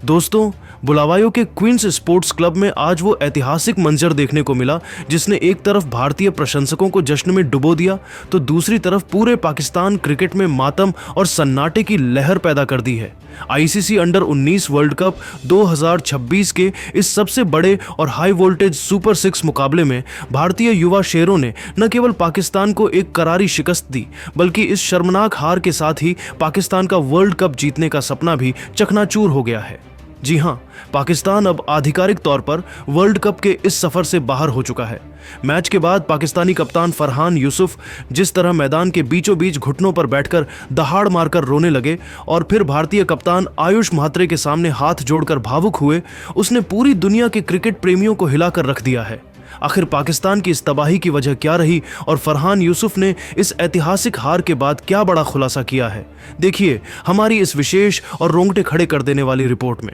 दोस्तों, बुलावायो के queen's sports club में आज वो ऐतिहासिक मंजर देखने को मिला जिसने एक तरफ भारतीय प्रशंसकों को जश्न में डुबो दिया तो दूसरी तरफ पूरे पाकिस्तान क्रिकेट में मातम और सन्नाटे की लहर पैदा कर दी है। आईसीसी अंडर 19 वर्ल्ड कप 2026 के इस सबसे बड़े और हाई वोल्टेज सुपर 6 मुकाबले में भारतीय युवा शेरों ने न केवल पाकिस्तान को एक करारी शिकस्त दी बल्कि इस शर्मनाक हार के साथ ही पाकिस्तान का वर्ल्ड कप जीतने का सपना भी चकनाचूर हो गया है। जी हां, पाकिस्तान अब आधिकारिक तौर पर वर्ल्ड कप के इस सफर से बाहर हो चुका है। मैच के बाद पाकिस्तानी कप्तान फरहान यूसुफ जिस तरह मैदान के बीचों बीच घुटनों पर बैठकर दहाड़ मारकर रोने लगे और फिर भारतीय कप्तान आयुष म्हात्रे के सामने हाथ जोड़कर भावुक हुए, उसने पूरी दुनिया के क्रिकेट प्रेमियों को हिलाकर रख दिया है। आखिर पाकिस्तान की इस तबाही की वजह क्या रही और फरहान यूसुफ ने इस ऐतिहासिक हार के बाद क्या बड़ा खुलासा किया है, देखिए हमारी इस विशेष और रोंगटे खड़े कर देने वाली रिपोर्ट में।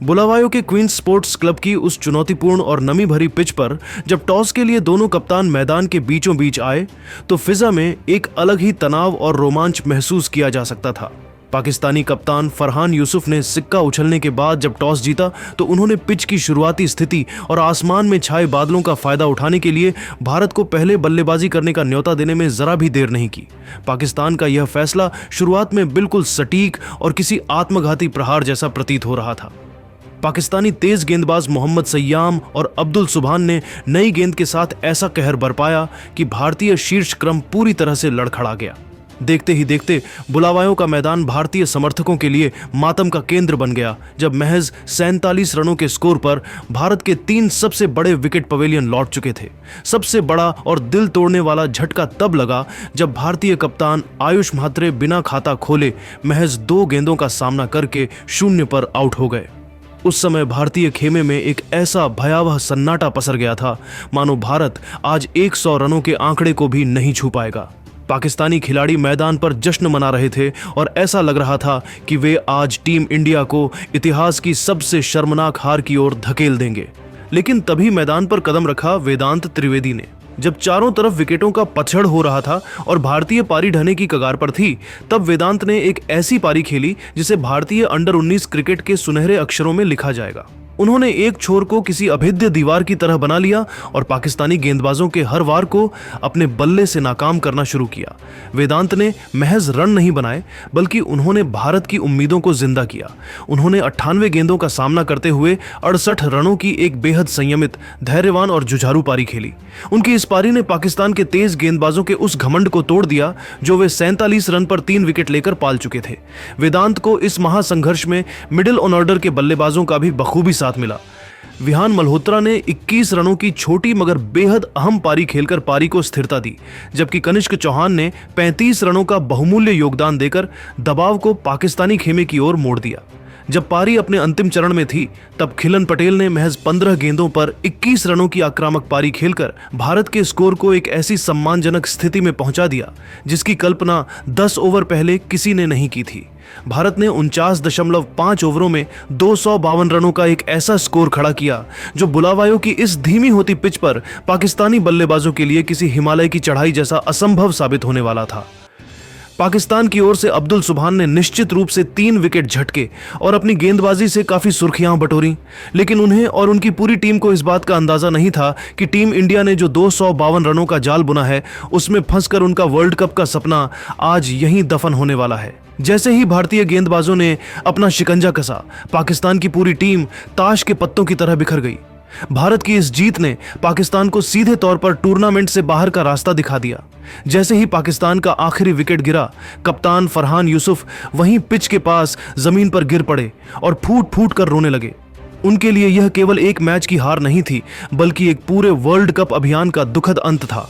बुलावायो के क्वींस स्पोर्ट्स क्लब की उस चुनौतीपूर्ण और नमी भरी पिच पर जब टॉस के लिए दोनों कप्तान मैदान के बीचों बीच आए तो फिजा में एक अलग ही तनाव और रोमांच महसूस किया जा सकता था। पाकिस्तानी कप्तान फरहान यूसुफ ने सिक्का उछलने के बाद जब टॉस जीता तो उन्होंने पिच की शुरुआती स्थिति और आसमान में छाए बादलों का फायदा उठाने के लिए भारत को पहले बल्लेबाजी करने का न्योता देने में जरा भी देर नहीं की। पाकिस्तान का यह फैसला शुरुआत में बिल्कुल सटीक और किसी आत्मघाती प्रहार जैसा प्रतीत हो रहा था। पाकिस्तानी तेज गेंदबाज मोहम्मद सय्याम और अब्दुल सुभान ने नई गेंद के साथ ऐसा कहर बरपाया कि भारतीय शीर्ष क्रम पूरी तरह से लड़खड़ा गया। देखते ही देखते बुलावायों का मैदान भारतीय समर्थकों के लिए मातम का केंद्र बन गया जब महज 47 रनों के स्कोर पर भारत के 3 सबसे बड़े विकेट पवेलियन लौट चुके थे। सबसे बड़ा और दिल तोड़ने वाला झटका तब लगा जब भारतीय कप्तान आयुष म्हात्रे बिना खाता खोले महज 2 गेंदों का सामना करके 0 पर आउट हो गए। उस समय भारतीय खेमे में एक ऐसा भयावह सन्नाटा पसर गया था मानो भारत आज 100 रनों के आंकड़े को भी नहीं छू पाएगा। पाकिस्तानी खिलाड़ी मैदान पर जश्न मना रहे थे और ऐसा लग रहा था कि वे आज टीम इंडिया को इतिहास की सबसे शर्मनाक हार की ओर धकेल देंगे। लेकिन तभी मैदान पर कदम रखा वेदांत त्रिवेदी ने। जब चारों तरफ विकेटों का पतझड़ हो रहा था और भारतीय पारी ढहने की कगार पर थी, तब वेदांत ने एक ऐसी पारी खेली जिसे भारतीय अंडर 19 क्रिकेट के सुनहरे अक्षरों में लिखा जाएगा। उन्होंने एक छोर को किसी अभेद्य दीवार की तरह बना लिया और पाकिस्तानी गेंदबाजों के हर वार को अपने बल्ले से नाकाम करना शुरू किया। वेदांत ने महज रन नहीं बनाए बल्कि उन्होंने भारत की उम्मीदों को जिंदा किया। उन्होंने 98 गेंदों का सामना करते हुए 68 रनों की एक बेहद संयमित, धैर्यवान और जुझारू पारी खेली। उनकी इस पारी ने पाकिस्तान के तेज गेंदबाजों के उस घमंड को तोड़ दिया जो वे 47 रन पर 3 विकेट लेकर पाल चुके थे। वेदांत को इस महासंघर्ष में मिडिल ऑर्डर के बल्लेबाजों का भी बखूबी साथ मिला। विहान मल्होत्रा ने 21 रनों की छोटी मगर बेहद अहम पारी खेलकर पारी को स्थिरता दी, जबकि कनिष्क चौहान ने 35 रनों का बहुमूल्य योगदान देकर दबाव को पाकिस्तानी खेमे की ओर मोड़ दिया। जब पारी अपने अंतिम चरण में थी तब खिलन पटेल ने महज 15 गेंदों पर 21 रनों की आक्रामक पारी खेलकर भारत के स्कोर को एक ऐसी सम्मानजनक स्थिति में पहुंचा दिया जिसकी कल्पना 10 ओवर पहले किसी ने नहीं की थी। भारत ने 49.5 ओवरों में 252 रनों का एक ऐसा स्कोर खड़ा किया जो बुलावायो की इस धीमी होती पिच पर पाकिस्तानी बल्लेबाजों के लिए किसी हिमालय की चढ़ाई जैसा असंभव साबित होने वाला था। पाकिस्तान की ओर से अब्दुल सुभान ने निश्चित रूप से 3 विकेट झटके और अपनी गेंदबाजी से काफी सुर्खियां बटोरी, लेकिन उन्हें और उनकी पूरी टीम को इस बात का अंदाजा नहीं था कि टीम इंडिया ने जो 252 रनों का जाल बुना है उसमें फंसकर उनका वर्ल्ड कप का सपना आज यहीं दफन होने वाला है। जैसे ही भारतीय गेंदबाजों ने अपना शिकंजा कसा, पाकिस्तान की पूरी टीम ताश के पत्तों की तरह बिखर गई। भारत की इस जीत ने पाकिस्तान को सीधे तौर पर टूर्नामेंट से बाहर का रास्ता दिखा दिया। जैसे ही पाकिस्तान का आखिरी विकेट गिरा, कप्तान फरहान यूसुफ वहीं पिच के पास जमीन पर गिर पड़े और फूट फूट कर रोने लगे। उनके लिए यह केवल एक मैच की हार नहीं थी बल्कि एक पूरे वर्ल्ड कप अभियान का दुखद अंत था।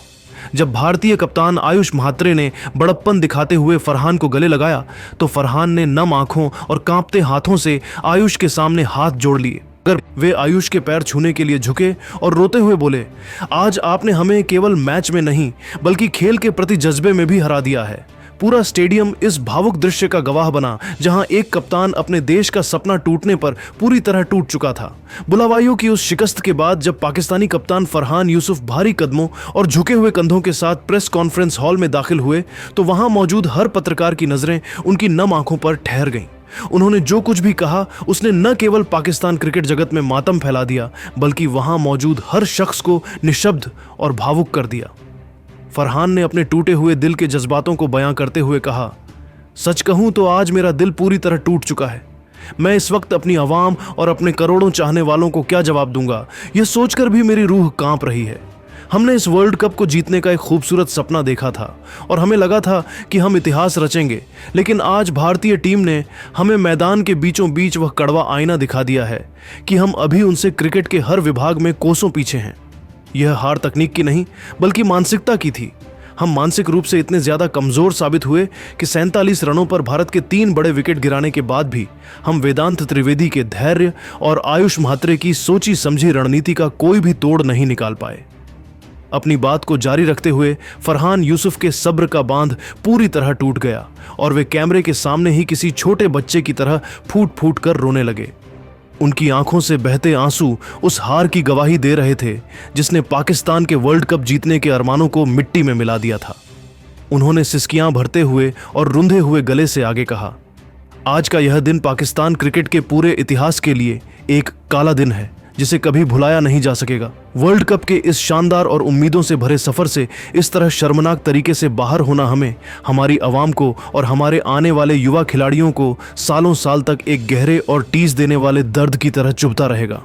जब भारतीय कप्तान आयुष म्हात्रे ने बड़प्पन दिखाते हुए फरहान को गले लगाया तो फरहान ने नम आंखों और कांपते हाथों से आयुष के सामने हाथ जोड़ लिए। अगर वे आयुष के पैर छूने के लिए झुके और रोते हुए बोले, आज आपने हमें केवल मैच में नहीं बल्कि खेल के प्रति जज्बे में भी हरा दिया है। पूरा स्टेडियम इस भावुक दृश्य का गवाह बना जहां एक कप्तान अपने देश का सपना टूटने पर पूरी तरह टूट चुका था। बुलावाइयों की उस शिकस्त के बाद जब पाकिस्तानी कप्तान फरहान यूसुफ भारी कदमों और झुके हुए कंधों के साथ प्रेस कॉन्फ्रेंस हॉल में दाखिल हुए तो वहां मौजूद हर पत्रकार की नजरें उनकी नम आंखों पर ठहर गईं। उन्होंने जो कुछ भी कहा उसने न केवल पाकिस्तान क्रिकेट जगत में मातम फैला दिया बल्कि वहां मौजूद हर शख्स को निशब्द और भावुक कर दिया। फरहान ने अपने टूटे हुए दिल के जज्बातों को बयां करते हुए कहा, सच कहूं तो आज मेरा दिल पूरी तरह टूट चुका है। मैं इस वक्त अपनी आवाम और अपने करोड़ों चाहने वालों को क्या जवाब दूंगा, यह सोचकर भी मेरी रूह कांप रही है। हमने इस वर्ल्ड कप को जीतने का एक खूबसूरत सपना देखा था और हमें लगा था कि हम इतिहास रचेंगे, लेकिन आज भारतीय टीम ने हमें मैदान के बीचों बीच वह कड़वा आईना दिखा दिया है कि हम अभी उनसे क्रिकेट के हर विभाग में कोसों पीछे हैं। यह हार तकनीक की नहीं बल्कि मानसिकता की थी। हम मानसिक रूप से इतने ज्यादा कमजोर साबित हुए कि 47 रनों पर भारत के 3 बड़े विकेट गिराने के बाद भी हम वेदांत त्रिवेदी के धैर्य और आयुष म्हात्रे की सोची समझी रणनीति का कोई भी तोड़ नहीं निकाल पाए। अपनी बात को जारी रखते हुए फरहान यूसुफ के सब्र का बांध पूरी तरह टूट गया और वे कैमरे के सामने ही किसी छोटे बच्चे की तरह फूट फूट कर रोने लगे। उनकी आंखों से बहते आंसू उस हार की गवाही दे रहे थे जिसने पाकिस्तान के वर्ल्ड कप जीतने के अरमानों को मिट्टी में मिला दिया था। उन्होंने सिसकियां भरते हुए और रुंधे हुए गले से आगे कहा, आज का यह दिन पाकिस्तान क्रिकेट के पूरे इतिहास के लिए एक काला दिन है जिसे कभी भुलाया नहीं जा सकेगा। वर्ल्ड कप के इस शानदार और उम्मीदों से भरे सफर से इस तरह शर्मनाक तरीके से बाहर होना हमें, हमारी आवाम को और हमारे आने वाले युवा खिलाड़ियों को सालों साल तक एक गहरे और टीस देने वाले दर्द की तरह चुभता रहेगा।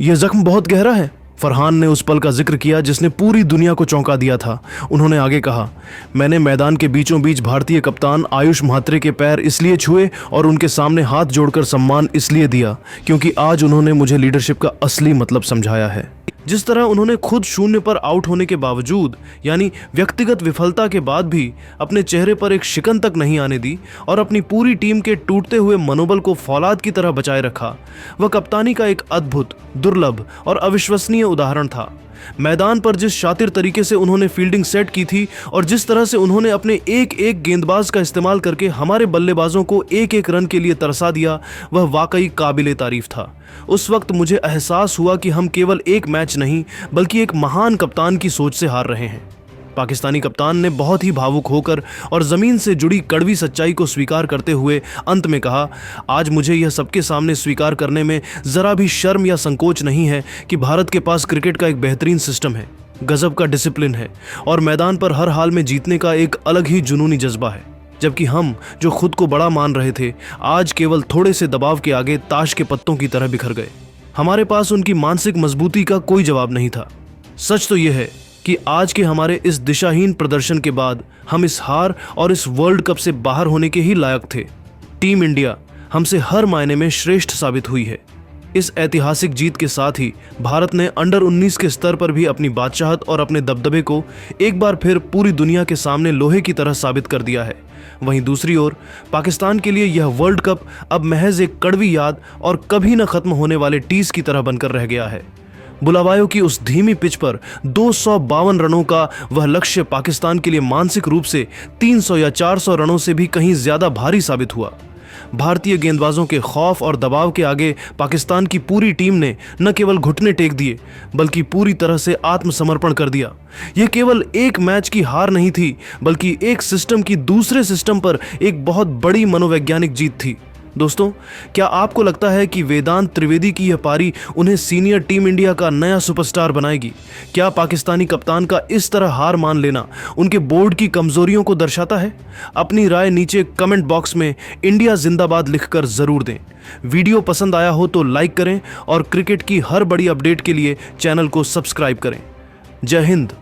यह जख्म बहुत गहरा है। फरहान ने उस पल का जिक्र किया जिसने पूरी दुनिया को चौंका दिया था। उन्होंने आगे कहा, मैंने मैदान के बीचों बीच भारतीय कप्तान आयुष म्हात्रे के पैर इसलिए छुए और उनके सामने हाथ जोड़कर सम्मान इसलिए दिया क्योंकि आज उन्होंने मुझे लीडरशिप का असली मतलब समझाया है। जिस तरह उन्होंने खुद शून्य पर आउट होने के बावजूद यानी व्यक्तिगत विफलता के बाद भी अपने चेहरे पर एक शिकन तक नहीं आने दी और अपनी पूरी टीम के टूटते हुए मनोबल को फौलाद की तरह बचाए रखा, वह कप्तानी का एक अद्भुत, दुर्लभ और अविश्वसनीय उदाहरण था। मैदान पर जिस शातिर तरीके से उन्होंने फील्डिंग सेट की थी और जिस तरह से उन्होंने अपने एक एक गेंदबाज का इस्तेमाल करके हमारे बल्लेबाजों को एक एक रन के लिए तरसा दिया, वह वाकई काबिले तारीफ था। उस वक्त मुझे एहसास हुआ कि हम केवल एक मैच नहीं बल्कि एक महान कप्तान की सोच से हार रहे हैं। पाकिस्तानी कप्तान ने बहुत ही भावुक होकर और जमीन से जुड़ी कड़वी सच्चाई को स्वीकार करते हुए अंत में कहा, आज मुझे यह सबके सामने स्वीकार करने में जरा भी शर्म या संकोच नहीं है कि भारत के पास क्रिकेट का एक बेहतरीन सिस्टम है, गजब का डिसिप्लिन है और मैदान पर हर हाल में जीतने का एक अलग ही जुनूनी जज्बा है। जबकि हम जो खुद को बड़ा मान रहे थे आज केवल थोड़े से दबाव के आगे ताश के पत्तों की तरह बिखर गए। हमारे पास उनकी मानसिक मजबूती का कोई जवाब नहीं था। सच तो यह है कि आज के हमारे इस दिशाहीन प्रदर्शन के बाद हम इस हार और इस वर्ल्ड कप से बाहर होने के ही लायक थे। टीम इंडिया हमसे हर मायने में श्रेष्ठ साबित हुई है। इस ऐतिहासिक जीत के साथ ही भारत ने अंडर 19 के स्तर पर भी अपनी बादशाहत और अपने दबदबे को एक बार फिर पूरी दुनिया के सामने लोहे की तरह साबित कर दिया है। वहीं दूसरी ओर पाकिस्तान के लिए यह वर्ल्ड कप अब महज एक कड़वी याद और कभी न खत्म होने वाले टीस की तरह बनकर रह गया है। बुलावायों की उस धीमी पिच पर 252 रनों का वह लक्ष्य पाकिस्तान के लिए मानसिक रूप से 300 या 400 रनों से भी कहीं ज्यादा भारी साबित हुआ। भारतीय गेंदबाजों के खौफ और दबाव के आगे पाकिस्तान की पूरी टीम ने न केवल घुटने टेक दिए बल्कि पूरी तरह से आत्मसमर्पण कर दिया। यह केवल एक मैच की हार नहीं थी बल्कि एक सिस्टम की दूसरे सिस्टम पर एक बहुत बड़ी मनोवैज्ञानिक जीत थी। दोस्तों, क्या आपको लगता है कि वेदांत त्रिवेदी की यह पारी उन्हें सीनियर टीम इंडिया का नया सुपरस्टार बनाएगी? क्या पाकिस्तानी कप्तान का इस तरह हार मान लेना उनके बोर्ड की कमजोरियों को दर्शाता है? अपनी राय नीचे कमेंट बॉक्स में इंडिया जिंदाबाद लिखकर जरूर दें। वीडियो पसंद आया हो तो लाइक करें और क्रिकेट की हर बड़ी अपडेट के लिए चैनल को सब्सक्राइब करें। जय हिंद।